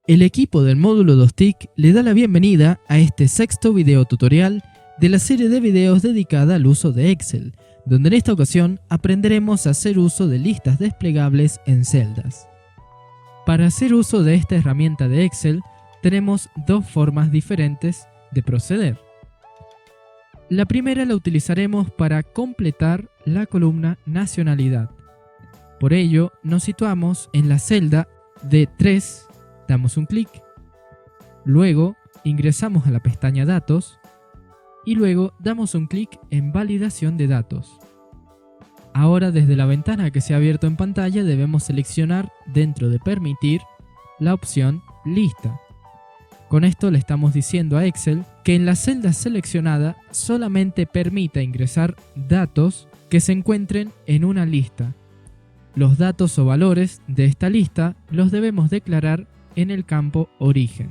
El equipo del módulo 2TIC le da la bienvenida a este sexto video tutorial de la serie de videos dedicada al uso de Excel, donde en esta ocasión aprenderemos a hacer uso de listas desplegables en celdas. Para hacer uso de esta herramienta de Excel, tenemos dos formas diferentes de proceder. La primera la utilizaremos para completar la columna Nacionalidad. Por ello, nos situamos en la celda D3, damos un clic, luego ingresamos a la pestaña Datos y luego damos un clic en Validación de datos. Ahora desde la ventana que se ha abierto en pantalla debemos seleccionar dentro de Permitir la opción Lista. Con esto le estamos diciendo a Excel que en la celda seleccionada solamente permita ingresar datos que se encuentren en una lista. Los datos o valores de esta lista los debemos declarar en el campo Origen.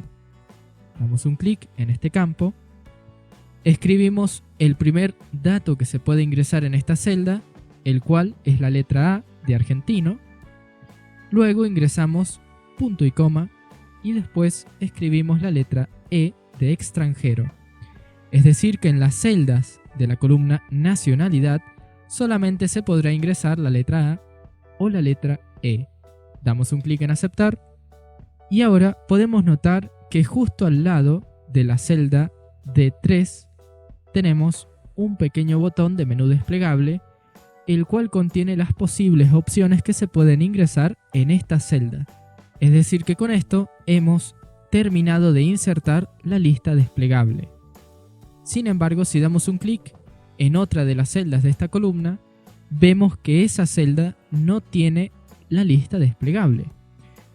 Damos un clic en este campo, escribimos el primer dato que se puede ingresar en esta celda, el cual es la letra A de argentino, luego ingresamos punto y coma y después escribimos la letra E de extranjero. Es decir que en las celdas de la columna Nacionalidad solamente se podrá ingresar la letra A o la letra E. Damos un clic en aceptar y ahora podemos notar que justo al lado de la celda D3 tenemos un pequeño botón de menú desplegable, el cual contiene las posibles opciones que se pueden ingresar en esta celda. Es decir que con esto hemos terminado de insertar la lista desplegable. Sin embargo, si damos un clic en otra de las celdas de esta columna, vemos que esa celda no tiene la lista desplegable,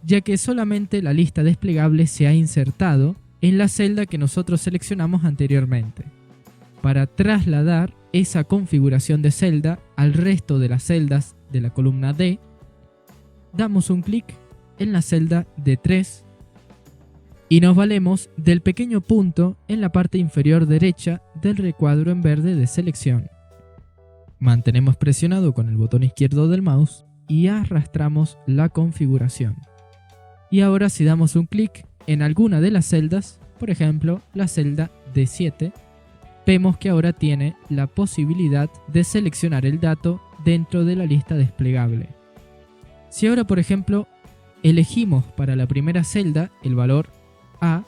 ya que solamente la lista desplegable se ha insertado en la celda que nosotros seleccionamos anteriormente. Para trasladar esa configuración de celda al resto de las celdas de la columna D, damos un clic en la celda D3 y nos valemos del pequeño punto en la parte inferior derecha del recuadro en verde de selección. Mantenemos presionado con el botón izquierdo del mouse y arrastramos la configuración. Y ahora si damos un clic en alguna de las celdas, por ejemplo la celda D7, vemos que ahora tiene la posibilidad de seleccionar el dato dentro de la lista desplegable. Si ahora por ejemplo elegimos para la primera celda el valor A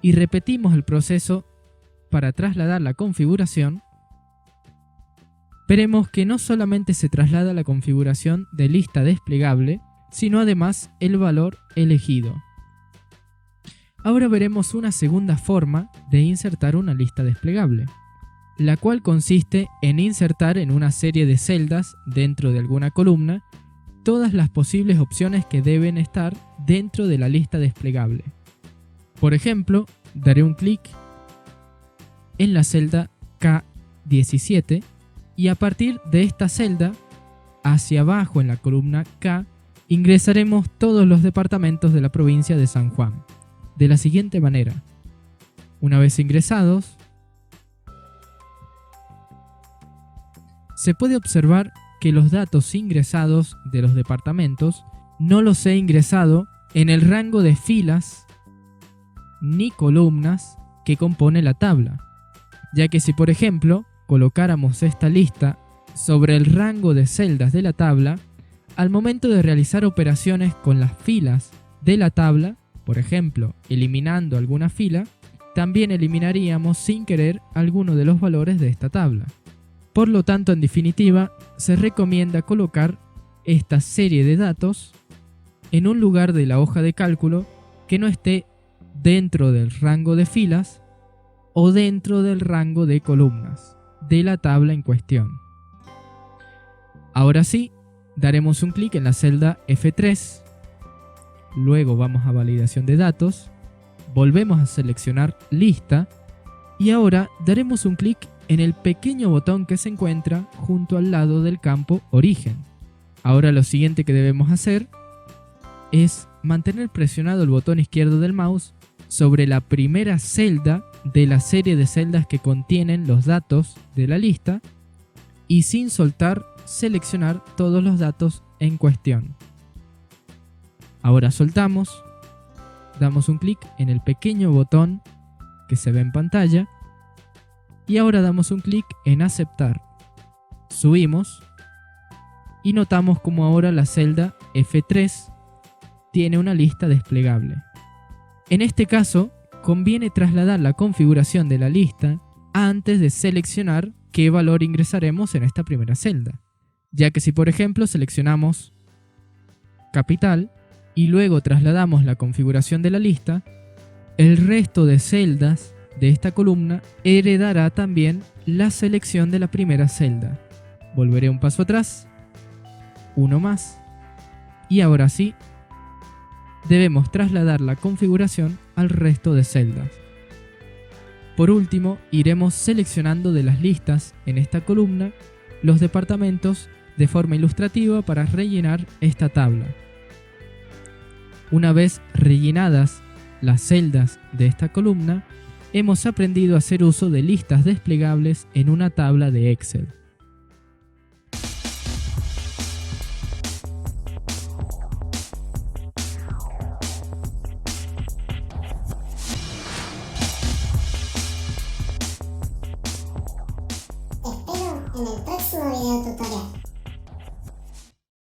y repetimos el proceso para trasladar la configuración, veremos que no solamente se traslada la configuración de lista desplegable, sino además el valor elegido. Ahora veremos una segunda forma de insertar una lista desplegable, la cual consiste en insertar en una serie de celdas dentro de alguna columna todas las posibles opciones que deben estar dentro de la lista desplegable. Por ejemplo, daré un clic en la celda K17 y a partir de esta celda, hacia abajo en la columna K, ingresaremos todos los departamentos de la provincia de San Juan, de la siguiente manera. Una vez ingresados, se puede observar que los datos ingresados de los departamentos no los he ingresado en el rango de filas ni columnas que compone la tabla, ya que si por ejemplo colocáramos esta lista sobre el rango de celdas de la tabla, al momento de realizar operaciones con las filas de la tabla, por ejemplo, eliminando alguna fila, también eliminaríamos sin querer alguno de los valores de esta tabla. Por lo tanto, en definitiva, se recomienda colocar esta serie de datos en un lugar de la hoja de cálculo que no esté dentro del rango de filas o dentro del rango de columnas de la tabla en cuestión. Ahora sí, daremos un clic en la celda F3, luego vamos a validación de datos, volvemos a seleccionar lista y ahora daremos un clic en el pequeño botón que se encuentra junto al lado del campo Origen. Ahora lo siguiente que debemos hacer es mantener presionado el botón izquierdo del mouse sobre la primera celda de la serie de celdas que contienen los datos de la lista y sin soltar seleccionar todos los datos en cuestión. Ahora soltamos damos un clic en el pequeño botón que se ve en pantalla y ahora damos un clic en aceptar. Subimos y notamos como ahora la celda F3 tiene una lista desplegable. En este caso, conviene trasladar la configuración de la lista antes de seleccionar qué valor ingresaremos en esta primera celda, ya que si por ejemplo seleccionamos capital y luego trasladamos la configuración de la lista, el resto de celdas de esta columna heredará también la selección de la primera celda. Volveré un paso atrás, uno más, y ahora sí, debemos trasladar la configuración al resto de celdas. Por último, iremos seleccionando de las listas en esta columna los departamentos de forma ilustrativa para rellenar esta tabla. Una vez rellenadas las celdas de esta columna, hemos aprendido a hacer uso de listas desplegables en una tabla de Excel.